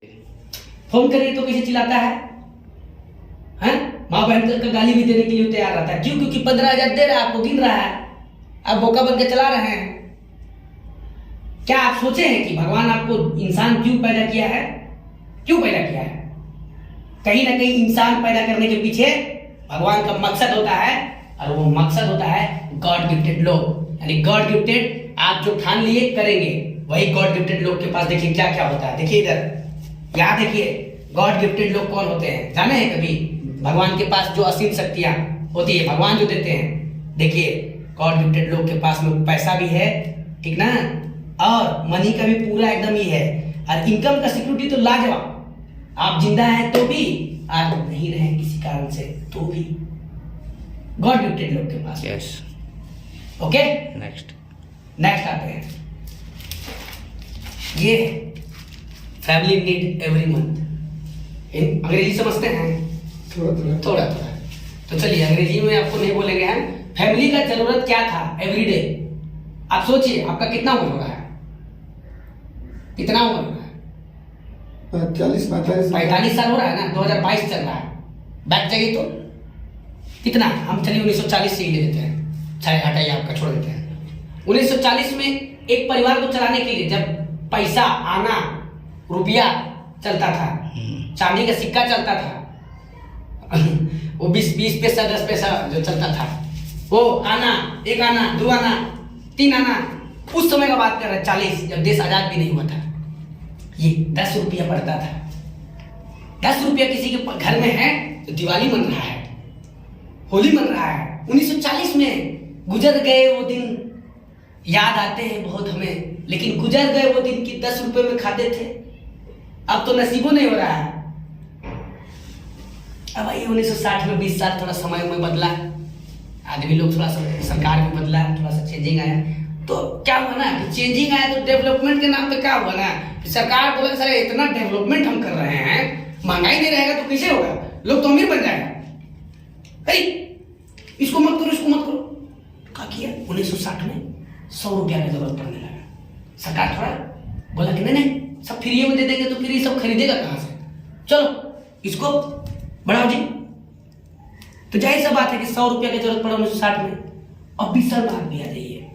Phone करिए तो कैसे चिल्लाता है? माँ बहन का गाली भी देने के लिए तैयार रहता है। क्यों? क्योंकि 15,000 दे रहा है, आपको गिन रहा है, आप बोका बन के चला रहे हैं। क्या आप सोचे हैं कि भगवान आपको इंसान क्यों पैदा किया है? क्यों पैदा किया है? कहीं ना कहीं इंसान पैदा करने के पीछे भगवान का मकसद होता है, और वो मकसद होता है गॉड गिफ्टेड लोग। यानी गॉड गिफ्टेड आप जो ठान लिए करेंगे, वही गॉड गिफ्टेड लोग के पास देखिए क्या क्या होता है। देखिए इधर, यहाँ देखिए गॉड गिफ्टेड लोग कौन होते हैं, जाने हैं कभी? भगवान के पास जो असीम शक्तियां होती है, भगवान जो देते हैं। देखिए गॉड गिफ्टेड लोग के पास में पैसा भी है, ठीक ना, और मनी का भी पूरा एकदम ही है, और इनकम का सिक्योरिटी तो लाजवाब। आप जिंदा हैं तो भी, आज नहीं रहे किसी कारण से तो भी, गॉड गिफ्टेड लोग के पास। यस। ओके, नेक्स्ट आते हैं। ये फैमिली नीड एवरी मंथ। अंग्रेजी समझते हैं? थोड़ा। तो चलिए अंग्रेजी में आपको नहीं बोलेंगे हम। फैमिली का जरूरत क्या था एवरीडे? आप सोचिए, आपका कितना उम्र हो रहा है? कितना उम्र हो रहा है? 45 साल हो रहा है ना। 2022 चल रहा है, बैक जाइए तो कितना, हम चलिए 1940 से ही ले लेते हैं, चाहे हटाइए, आपका छोड़ देते हैं। 1940 में एक परिवार को चलाने के लिए, जब पैसा आना, रुपया चलता था, चांदी का सिक्का चलता था, वो 20 पैसा 10 पैसा जो चलता था, वो आना, 1 आना, 2 आना, 3 आना, उस समय का बात कर रहे हैं 40, जब देश आजाद भी नहीं हुआ था। ये 10 रुपया पड़ता था। 10 रुपया किसी के घर में है तो दिवाली मन रहा है, होली मन रहा है। 1940 में गुजर गए वो दिन, याद आते हैं बहुत हमें, लेकिन गुजर गए वो दिन कि 10 रुपए में खाते थे। अब तो नसीबों नहीं हो रहा है। अब आइए 1960 में 20 साल थोड़ा समय में बदला, आदमी लोग थोड़ा सा, सरकार भी बदला, थोड़ा सा चेंजिंग आया। तो क्या हुआ ना कि चेंजिंग आया तो डेवलपमेंट के नाम पे क्या हुआ ना कि सरकार बोले सर इतना डेवलपमेंट हम कर रहे हैं, महंगाई नहीं रहेगा तो कैसे होगा, लोग तो अमीर बन जाएगा, इसको मत करो, इसको मत करो। क्या किया? 1960 में 100 रुपया की जरूरत पड़ने लगा। सरकार थोड़ा बोला कि नहीं सब फ्री में दे देंगे, तो फिर ये सब खरीदेगा कहां से, चलो इसको बढ़ाओ जी। तो जाहिर सा बात है कि 100 रुपया की जरूरत पड़ा 1960 में। अब 20 साल बाद भी आ जाइए,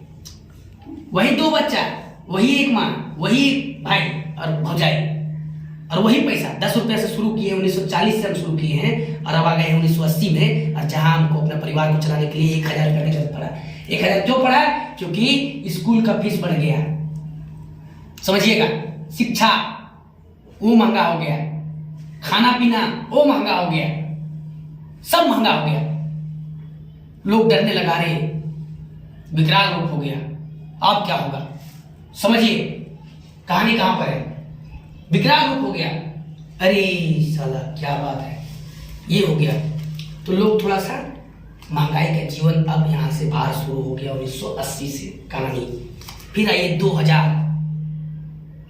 वही 2 बच्चा, वही 1 माँ, वही भाई और भौजाई, और वही पैसा 10 रुपया से शुरू किए, 1940 से हम शुरू किए हैं, और अब आ गए 1980 में, और जहां हमको अपने परिवार को चलाने के लिए 1000 रुपया की जरूरत पड़ा। 1000 क्यों पड़ा? क्योंकि स्कूल का फीस बढ़ गया, समझिएगा, शिक्षा वो महंगा हो गया, खाना पीना वो महंगा हो गया, सब महंगा हो गया। लोग डरने लगा रहे, विकराल रूप हो गया। अब क्या होगा समझिए, कहानी कहां पर है, विकराल रूप हो गया। अरे साला क्या बात है, ये हो गया। तो लोग थोड़ा सा महंगाई का जीवन अब यहां से बाहर शुरू हो गया 1980 से कहानी। फिर आइए 2000,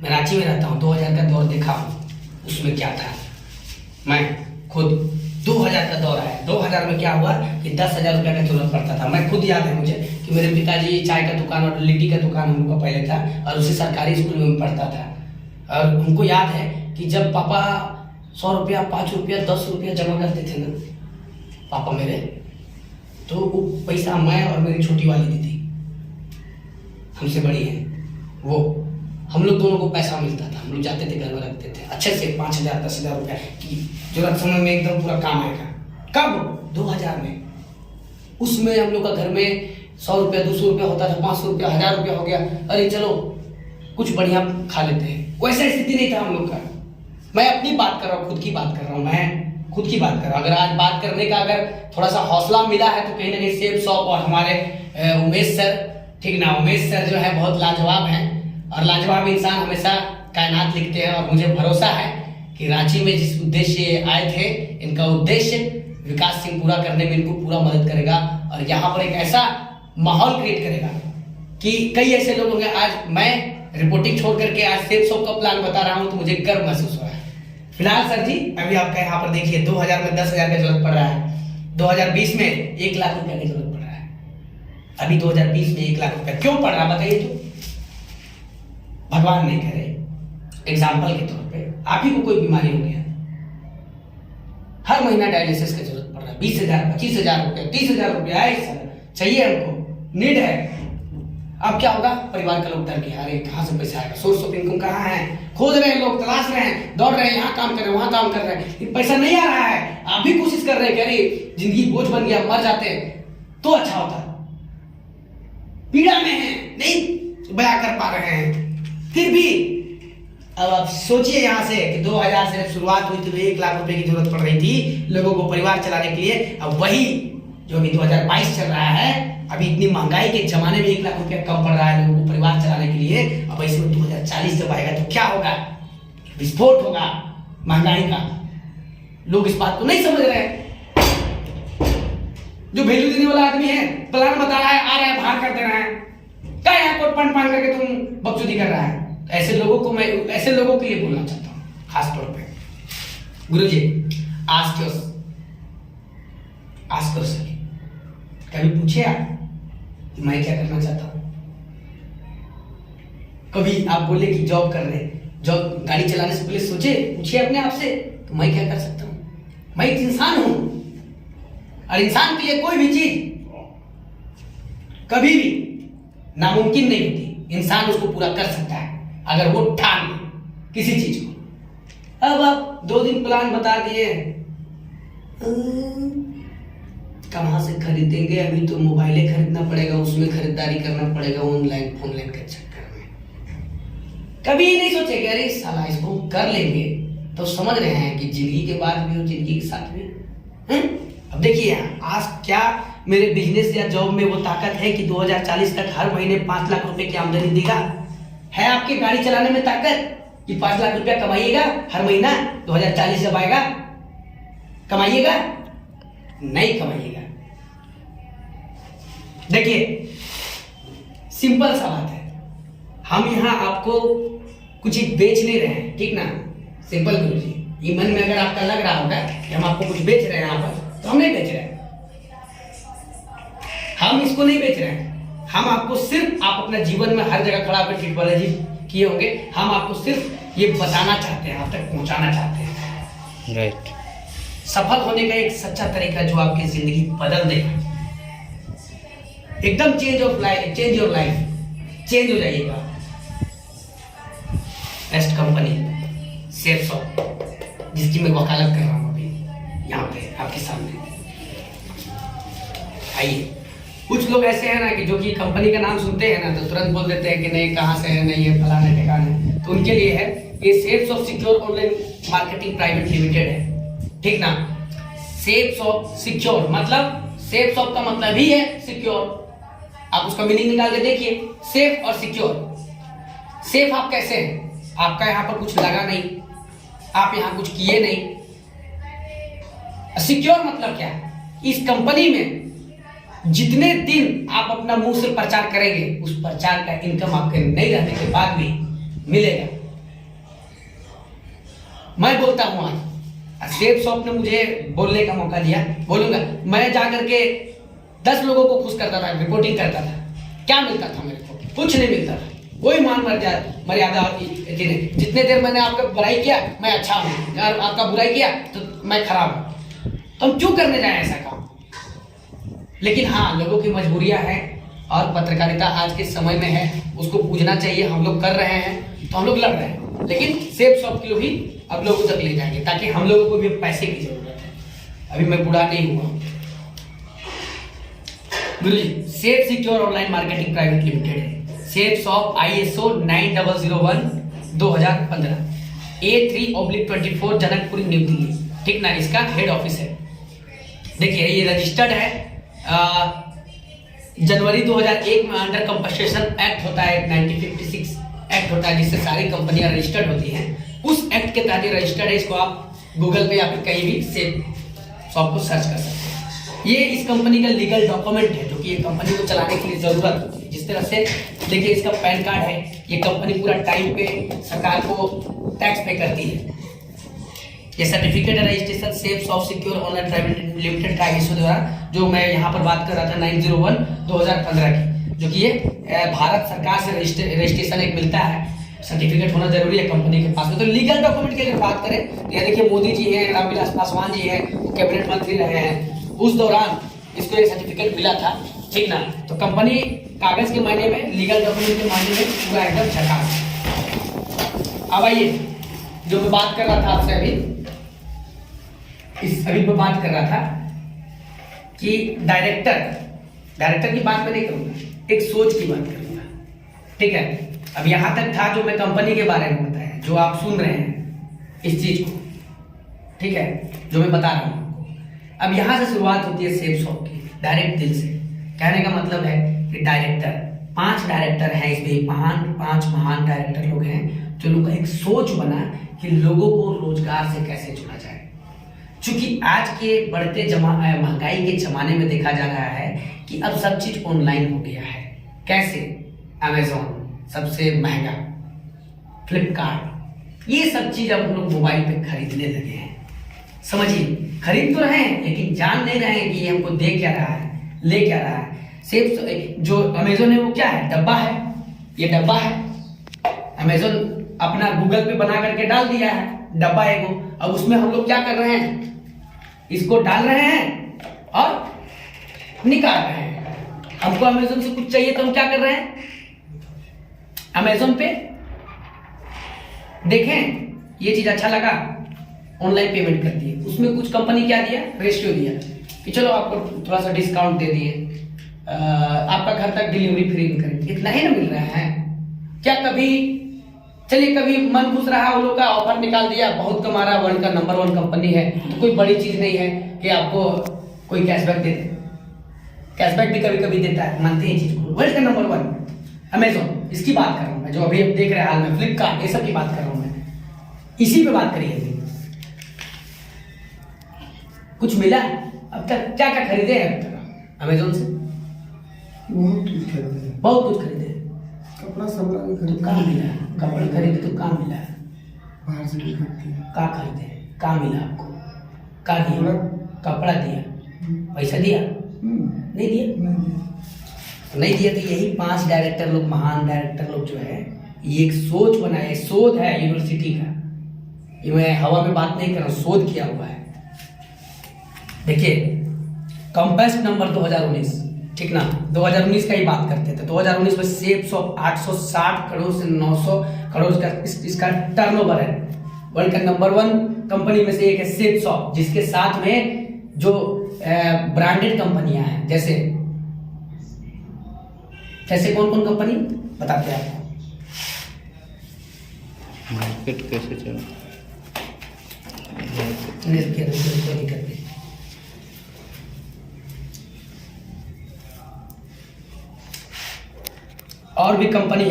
मैं रांची में रहता हूँ, 2000 का दौर देखा हूँ, उसमें क्या था, मैं खुद 2000 का दौर आया। 2000 में क्या हुआ कि 10,000 रुपया का जरूरत पड़ता था। मैं खुद याद है मुझे कि मेरे पिताजी चाय का दुकान और लिट्टी का दुकान हम लोग का पहले था, और उसी सरकारी स्कूल में पढ़ता था। और उनको याद है कि जब पापा 100 रुपया, 5 रुपया, 10 रुपया जमा करते थे ना पापा मेरे, तो वो पैसा मैं और मेरी छोटी वाली दीदी, हमसे बड़ी है, वो हम लोग दोनों को पैसा मिलता था। हम लोग जाते थे घर में रखते थे अच्छे से 5,000 10,000 रुपया की जरूरत समय में एकदम पूरा काम आएगा। कब? 2000 में। उसमें हम लोग का घर में 100 रुपया 200 रुपया होता था, 500 रुपया 1000 रुपया हो गया, अरे चलो कुछ बढ़िया खा लेते हैं। वैसा स्थिति नहीं था हम लोग का। मैं अपनी बात कर रहा हूँ, खुद की बात कर रहा हूँ, मैं खुद की बात कर रहा हूँ। अगर आज बात करने का अगर थोड़ा सा हौसला मिला है तो कहीं ना कहीं सेब शॉप और हमारे उमेश सर, ठीक ना, उमेश सर जो है बहुत लाजवाब हैं, और लाजवाब इंसान हमेशा कायनात लिखते हैं। और मुझे भरोसा है कि रांची में जिस उद्देश्य आए थे, इनका उद्देश्य विकास सिंह पूरा करने में इनको पूरा मदद करेगा, और यहाँ पर एक ऐसा माहौल क्रिएट करेगा कि कई ऐसे लोग होंगे। आज मैं रिपोर्टिंग छोड़ करके आज सेब शॉप का प्लान बता रहा हूँ तो मुझे गर्व महसूस हो रहा है। फिलहाल सर जी अभी आपका यहाँ पर देखिए 2000 में 10,000 की जरूरत पड़ रहा है, 2020 में 1 लाख रुपया की जरूरत पड़ रहा है। अभी 2020 में 1 लाख रुपया क्यों पड़ रहा बताइए तो? भगवान नहीं करे, एग्जाम्पल के तौर पे आप ही को कोई बीमारी हो गया, हर महीना डायलिसिस की जरूरत पड़ रहा है, 20,000 25,000 रुपया 30,000 रुपया है सर, चाहिए हमको, नीड है। अब क्या होगा, परिवार का लोग डर गया, अरे कहाँ से पैसा आएगा, सोर्स ऑफ इनकम कहाँ है, खोज रहे हैं लोग, तलाश रहे हैं, दौड़ रहे हैं, यहाँ काम कर रहे हैं, वहाँ काम कर रहे हैं, लेकिन पैसा नहीं आ रहा है। आप भी कोशिश कर रहे हैं कि अरे जिंदगी बोझ बन गया, मर जाते तो अच्छा होता, पीड़ा में है, नहीं बया कर पा रहे हैं। फिर भी अब आप सोचिए यहाँ से कि 2000 से जब शुरुआत हुई थी तो 1 लाख रुपए की जरूरत पड़ रही थी लोगों को परिवार चलाने के लिए। अब वही जो अभी 2022 चल रहा है, अभी इतनी महंगाई के जमाने में 1 लाख रुपया कम पड़ रहा है लोगों को परिवार चलाने के लिए। अब इसमें 2040 जब आएगा तो क्या होगा, विस्फोट होगा महंगाई का। लोग इस बात को नहीं समझ रहे हैं। जो वैल्यू देने वाला आदमी है, प्लान बता रहा है, आ रहा है, बाहर कर दे रहा है, क्या यहाँ कोट पान करके तुम बकचोदी कर रहा है। ऐसे लोगों को मैं ऐसे लोगों के लिए बोलना चाहता हूँ खास तौर पे, गुरुजी आस्क योरसेल्फ, कभी पूछे आप कि मैं क्या करना चाहता हूँ? कभी आप बोले कि जॉब कर रहे हैं, जॉब गाड़ी चलाने से पहले सोचे, पूछिए अपने आप से तो मैं क्या कर सकता हूँ? मैं एक इंसान हूं और इंसान के लिए कोई भी चीज कभी भी नामुमकिन नहीं होती। इंसान उसको पूरा कर सकता है अगर वो ठान ले किसी चीज को। अब आप 2 दिन प्लान बता दिए, कहां से खरीदेंगे, अभी तो मोबाइलें खरीदना पड़ेगा, उसमें खरीदारी करना पड़ेगा ऑनलाइन फोनलाइन के चक्कर में। कभी नहीं सोचे कि अरे साला इसको कर लेंगे, तो समझ रहे हैं कि जिंदगी के बाद भी और जिंदगी के साथ भी। अब देखिए आज क्या मेरे बिजनेस या जॉब में वो ताकत है कि 2040 तक हर महीने 5 लाख रुपए की आमदनी देगा? है आपकी गाड़ी चलाने में ताकत कि 5 लाख रुपया कमाइएगा हर महीना 2040 जब आएगा? कमाइएगा? नहीं कमाइएगा। देखिए सिंपल सा बात है, हम यहाँ आपको कुछ ही बेच नहीं रहे हैं, ठीक ना? सिंपल गुरुजी, ये मन में अगर आपका लग रहा होगा कि हम आपको कुछ बेच रहे हैं यहाँ पर, तो हम नहीं बेच रहे हैं, हम इसको नहीं बेच रहे हैं। हम आपको सिर्फ, आप अपना जीवन में हर जगह खड़ा होकर ठीक बालाजी किए होंगे, हम आपको सिर्फ ये बताना चाहते हैं, आप तक पहुंचाना चाहते हैं। राइट। सफल होने का एक सच्चा तरीका जो आपकी जिंदगी बदल देगा, एकदम चेंज योर लाइफ, चेंज हो जाइएगा। बेस्ट कंपनी सेफ शॉप, जिसकी मैं वकालत कर रहा हूं अभी यहाँ पे आपके सामने। आइए, कुछ लोग ऐसे हैं ना कि जो कि कंपनी का नाम सुनते हैं ना तो तुरंत बोल देते हैं कि नहीं कहाँ से है, नहीं है फलाने ठिकाने, तो उनके लिए है ये safe shop secure online marketing private limited है, ठीक ना? सेफ शॉप सिक्योर मतलब, सेफ शॉप का मतलब ही है सिक्योर। आप उसका मीनिंग निकाल के देखिए, सेफ और सिक्योर। सेफ आप कैसे हैं? आपका यहाँ पर कुछ लगा नहीं, आप यहाँ कुछ किए नहीं। सिक्योर मतलब क्या है? इस कंपनी में जितने दिन आप अपना मुंह से प्रचार करेंगे, उस प्रचार का इनकम आपके नहीं रहने के बाद भी मिलेगा। मैं बोलता हूं आज, सेफ शॉप ने मुझे बोलने का मौका दिया, बोलूंगा। मैं जाकर के 10 लोगों को खुश करता था, रिपोर्टिंग करता था, क्या मिलता था मेरे को? कुछ नहीं मिलता था, कोई मान मर्यादा होती। जितने देर मैंने आपका बुराई किया मैं अच्छा हूं, अगर आपका बुराई किया तो मैं खराब हूं, तो हम क्यों करने जाए ऐसा काम? लेकिन हाँ, लोगों की मजबूरियां हैं और पत्रकारिता आज के समय में है, उसको पूछना चाहिए। हम लोग कर रहे हैं तो हम लोग लड़ रहे हैं, लेकिन सेफ शॉप के लोग ही अब लोगों तक ले जाएंगे, ताकि हम लोगों को भी पैसे की जरूरत है। अभी मैं बूढ़ा नहीं हुआ। गुरुजी, safe secure online marketing private limited है। Safe shop ISO 9001 2015 A3/24 Janakpur new Delhi, ठीक ना? इसका हेड ऑफिस है। देखिए ये रजिस्टर्ड है जनवरी 2001 में अंडर कंपनसेशन एक्ट होता है, 1956 एक्ट होता है, जिससे सारी कंपनियां रजिस्टर्ड होती हैं। उस एक्ट के तहत रजिस्टर्ड है। इसको आप गूगल पे या फिर कहीं भी सेफ शॉप को सर्च कर सकते हैं। ये इस कंपनी का लीगल डॉक्यूमेंट है जो कि ये कंपनी को चलाने के लिए जरूरत होती है। जिस तरह से देखिए इसका पैन कार्ड है, ये कंपनी पूरा टाइम पे सरकार को टैक्स पे करती है। ये सर्टिफिकेट है registration safe shop secure online private limited का ISO द्वारा, जो मैं यहाँ पर बात कर रहा था 901 2015 की, जो कि ये भारत सरकार से रजिस्ट्रेशन एक मिलता है। सर्टिफिकेट होना जरूरी है कंपनी के पास में। तो लीगल डॉक्यूमेंट की अगर बात करें तो ये देखिए मोदी जी हैं, रामविलास पासवान जी हैं, वो कैबिनेट मंत्री रहे हैं, उस दौरान इसको एक सर्टिफिकेट मिला था, ठीक ना। तो कंपनी कागज के मायने में, लीगल डॉक्यूमेंट के मायने में पूरा एकदम झकास। अब आइए, जो मैं बात कर रहा था आपसे अभी मैं बात कर रहा था कि डायरेक्टर की बात मैं नहीं करूंगा, एक सोच की बात करूंगा, ठीक है। अब यहां तक था जो मैं कंपनी के बारे में बताया, जो आप सुन रहे हैं इस चीज को, ठीक है, जो मैं बता रहा हूं आपको। अब यहां से शुरुआत होती है सेफ शॉप की, डायरेक्ट दिल से। कहने का मतलब है कि डायरेक्टर, 5 डायरेक्टर हैं इसमें, 5 महान डायरेक्टर लोग हैं, जो लोग का एक सोच बना कि लोगों को रोजगार से कैसे जोड़ा जाए। क्योंकि आज के बढ़ते महंगाई के जमाने में देखा जा रहा है कि अब सब चीज ऑनलाइन हो गया है। कैसे? अमेजोन सबसे महंगा, फ्लिपकार्ट, ये सब चीज अब लोग मोबाइल पे खरीदने लगे हैं। समझिए, खरीद तो रहे हैं लेकिन जान नहीं रहे हैं कि ये हमको दे क्या रहा है, ले क्या रहा है। सिर्फ जो अमेजोन है वो क्या है? डब्बा है, ये डब्बा है। अमेजोन अपना गूगल पे बना करके डाल दिया है डब्बा है वो। अब उसमें हम लोग क्या कर रहे हैं? इसको डाल रहे हैं और निकाल रहे हैं। हमको अमेजोन से कुछ चाहिए तो हम क्या कर रहे हैं? अमेजोन पे देखें ये चीज अच्छा लगा, ऑनलाइन पेमेंट कर दिए। उसमें कुछ कंपनी क्या दिया? रेशियो दिया कि चलो आपको थोड़ा सा डिस्काउंट दे दिए, आपका घर तक डिलीवरी फ्री में करेंगे। इतना ही ना मिल रहा है क्या? कभी मन खुश रहा, वो लोग का ऑफर निकाल दिया, बहुत कमा रहा, वर्ल्ड का नंबर 1 कंपनी है, तो कोई बड़ी चीज नहीं है कि आपको कोई कैशबैक दे दे। कैशबैक भी कभी कभी देता है, मानते हैं चीज को। वर्ल्ड का नंबर 1 अमेजोन, इसकी बात कर रहा हूं मैं, जो अभी आप देख रहे हैं हाल में, फ्लिपकार्ट, ये सब की बात कर रहा हूं मैं। इसी पे बात करिए। कुछ मिला अब तक? क्या क्या खरीदे हैं अब तक अमेजोन से? बहुत कुछ खरीदे। कपड़ा सबला भी तो खरीदे। कहाँ मिला? कपड़ा खरीदे तो कहाँ मिला? बाहर से भी खरीदते हैं। कहाँ खरीदे? कहाँ मिला आपको? कहाँ दिया? कपड़ा दिया, पैसा दिया? नहीं दिया। नहीं दिया। तो यही 5 डायरेक्टर लोग, महान डायरेक्टर लोग जो है, ये एक सोच बनाए, शोध है यूनिवर्सिटी का, ये मैं हवा में बात नहीं कर रहा हूं, शोध किया हुआ है। देखिए, कंपेस्ट नंबर 2019, ठीक ना, 2019 का ही बात करते थे। 2019 में सेफ 860 करोड़ से 900 करोड़ का इसका टर्नओवर है। वर्ल्ड का नंबर 1 कंपनी में से एक है सेफ शॉप, जिसके साथ में जो ब्रांडेड कंपनियां हैं, जैसे कौन कौन कंपनी बताते हैं आपको? मार्केट कैसे चला? कोई दिक्कत नहीं। और भी कंपनी है।